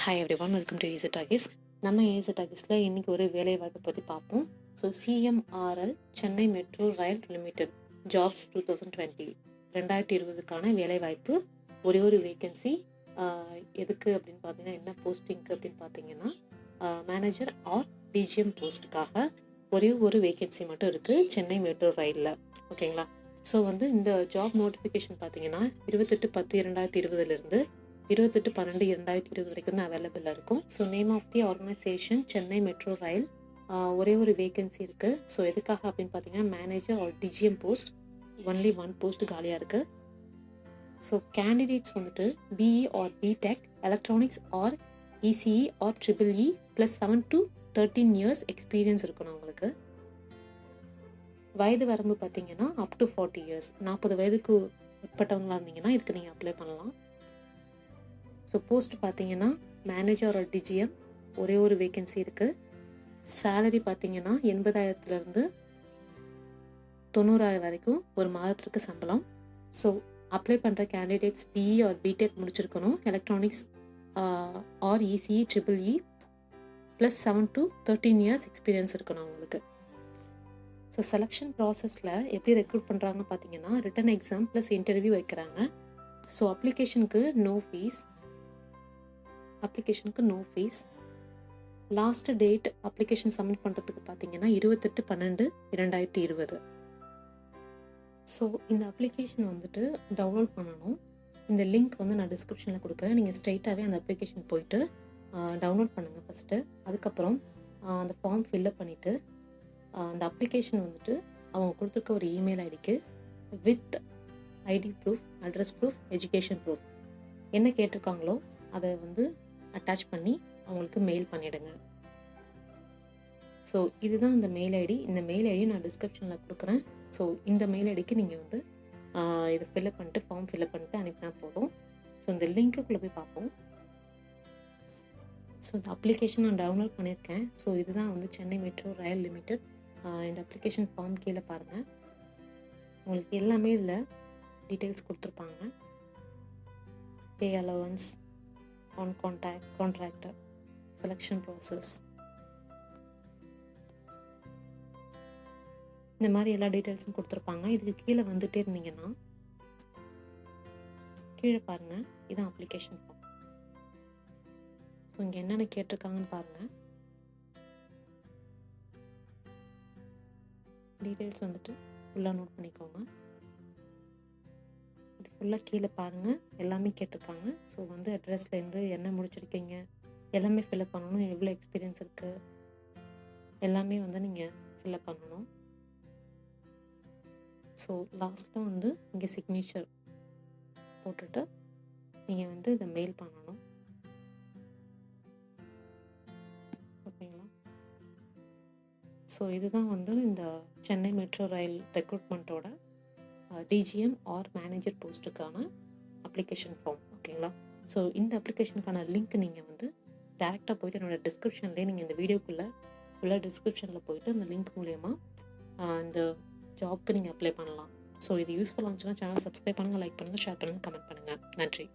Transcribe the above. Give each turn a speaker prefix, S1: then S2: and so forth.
S1: Hi everyone, welcome to AC talkies. நம்ம AC டாக்கீஸில் இன்றைக்கி ஒரு வேலைவாய்ப்பை பற்றி பார்ப்போம். So CMRL Chennai metro rail limited jobs 2020 2020க்கான வேலைவாய்ப்பு. ஒரு வேக்கன்சி. எதுக்கு அப்படின்னு பார்த்தீங்கன்னா, என்ன போஸ்டிங்க்கு அப்படின்னு பார்த்தீங்கன்னா, மேனேஜர் ஆர் டிஜிஎம் போஸ்ட்டுக்காக ஒரு வேக்கன்சி மட்டும் இருக்குது சென்னை மெட்ரோ ரயிலில். ஓகேங்களா? ஸோ இந்த ஜாப் நோட்டிஃபிகேஷன் பார்த்தீங்கன்னா 28/10/2020 28/12/2020 வரைக்கும் தான் அவைலபிளாக இருக்கும். So name of the organisation Chennai metro rail. ஒரு வேகன்சி இருக்குது. ஸோ எதுக்காக அப்படின்னு பார்த்தீங்கன்னா, manager or DGM post, only one post காலியாக இருக்குது. So candidates BE or BTech electronics or ECE or EEE +7 to 13 years experience இருக்கணும் அவங்களுக்கு. வயது வரம்பு பார்த்தீங்கன்னா அப் டு 40 years, 40 வயதுக்கு உட்பட்டவங்களாக இருந்தீங்கன்னா இதுக்கு நீங்கள் அப்ளை பண்ணலாம். ஸோ போஸ்ட் பார்த்தீங்கன்னா மேனேஜர் ஆர் டிஜிஎம், ஒரு வேக்கன்சி இருக்குது. சேலரி பார்த்தீங்கன்னா 80,000 90,000 வரைக்கும் ஒரு மாதத்திற்கு சம்பளம். ஸோ அப்ளை பண்ணுற கேண்டிடேட்ஸ் பிஇ ஆர் பிடெக் முடிச்சிருக்கணும். Electronics or ECE EEE +7 to 13 years experience இருக்கணும் அவங்களுக்கு. ஸோ செலெக்ஷன் ப்ராசஸில் எப்படி ரெக்ரூட் பண்ணுறாங்க பார்த்தீங்கன்னா, ரிட்டன் எக்ஸாம் ப்ளஸ் இன்டர்வியூ வைக்கிறாங்க. ஸோ அப்ளிகேஷனுக்கு no fees. Last date application submit பண்ணுறதுக்கு பார்த்தீங்கன்னா 28/12/2020. ஸோ இந்த அப்ளிகேஷன் டவுன்லோட் பண்ணணும். இந்த லிங்க் நான் டிஸ்கிரிப்ஷனில் கொடுக்குறேன். நீங்கள் ஸ்ட்ரைட்டாகவே அந்த அப்ளிகேஷன் போயிட்டு டவுன்லோட் பண்ணுங்கள் ஃபஸ்ட்டு. அதுக்கப்புறம் அந்த ஃபார்ம் ஃபில்அப் பண்ணிவிட்டு அந்த அப்ளிகேஷன் அவங்க கொடுத்துருக்க ஒரு இமெயில் ஐடிக்கு with ID proof, address proof, education proof என்ன கேட்டிருக்காங்களோ அதை அட்டாச் பண்ணி அவங்களுக்கு மெயில் பண்ணிவிடுங்க. ஸோ இதுதான் இந்த மெயில் ஐடி. இந்த மெயில் ஐடி நான் டிஸ்கிரிப்ஷனில் கொடுக்குறேன். ஸோ இந்த மெயில் ஐடிக்கு நீங்கள் இதை ஃபில்அப் பண்ணிட்டு ஃபார்ம் ஃபில்அப் பண்ணிட்டு அனுப்பினா போதும். ஸோ இந்த லிங்க்குள்ளே போய் பார்ப்போம். ஸோ இந்த அப்ளிகேஷன் நான் டவுன்லோட் பண்ணியிருக்கேன். ஸோ இதுதான் சென்னை மெட்ரோ ரயில் லிமிடெட். இந்த அப்ளிகேஷன் ஃபார்ம் கீழே பாருங்கள். உங்களுக்கு எல்லாமே இதில் டீட்டெயில்ஸ் கொடுத்துருப்பாங்க. Pay allowance, on contractor, selection process, இந்த மாதிரி எல்லா டீட்டெயில்ஸும் கொடுத்துருப்பாங்க. இதுக்கு கீழே வந்துட்டே இருந்தீங்கன்னா கீழே பாருங்கள், இதுதான் அப்ளிகேஷன் ஃபார்ம். ஸோ இங்கே என்னென்ன கேட்டிருக்காங்கன்னு பாருங்கள். டீட்டெயில்ஸ் ஃபுல்லாக நோட் பண்ணிக்கோங்க. இது ஃபுல்லாக கீழே பாருங்கள், எல்லாமே கேட்டிருக்காங்க. ஸோ அட்ரஸ்லேருந்து என்ன முடிச்சிருக்கீங்க எல்லாமே ஃபில்அப் பண்ணணும். எவ்வளோ எக்ஸ்பீரியன்ஸ் இருக்குது எல்லாமே நீங்கள் ஃபில்அப் பண்ணணும். ஸோ லாஸ்ட்டில் இங்கே சிக்னேச்சர் போட்டுட்டு நீங்கள் இதை மெயில் பண்ணணும். ஓகேங்களா? ஸோ இதுதான் இந்த சென்னை மெட்ரோ ரயில் ரெக்ரூட்மெண்ட்டோட டிஜிஎம் ஆர் மேனேஜர் போஸ்ட்டுக்கான அப்ளிகேஷன் ஃபார்ம். ஓகேங்களா? ஸோ இந்த அப்ளிகேஷனுக்கான லிங்க் நீங்கள் டேரெக்டாக போய்ட்டு என்னோடய டிஸ்கிரிப்ஷன்லேயே நீங்கள் இந்த வீடியோக்குள்ளே ஃபுல்லாக டிஸ்கிரிப்ஷனில் போய்ட்டு அந்த லிங்க் மூலயமா இந்த ஜாப்க்கு நீங்கள் அப்ளை பண்ணலாம். ஸோ இது யூஸ்ஃபுல்லாக இருந்துச்சுன்னா சேனல் சப்ஸ்கிரைப் பண்ணுங்கள், லைக் பண்ணுங்கள், ஷேர் பண்ணுங்கள், கமெண்ட் பண்ணுங்கள். நன்றி.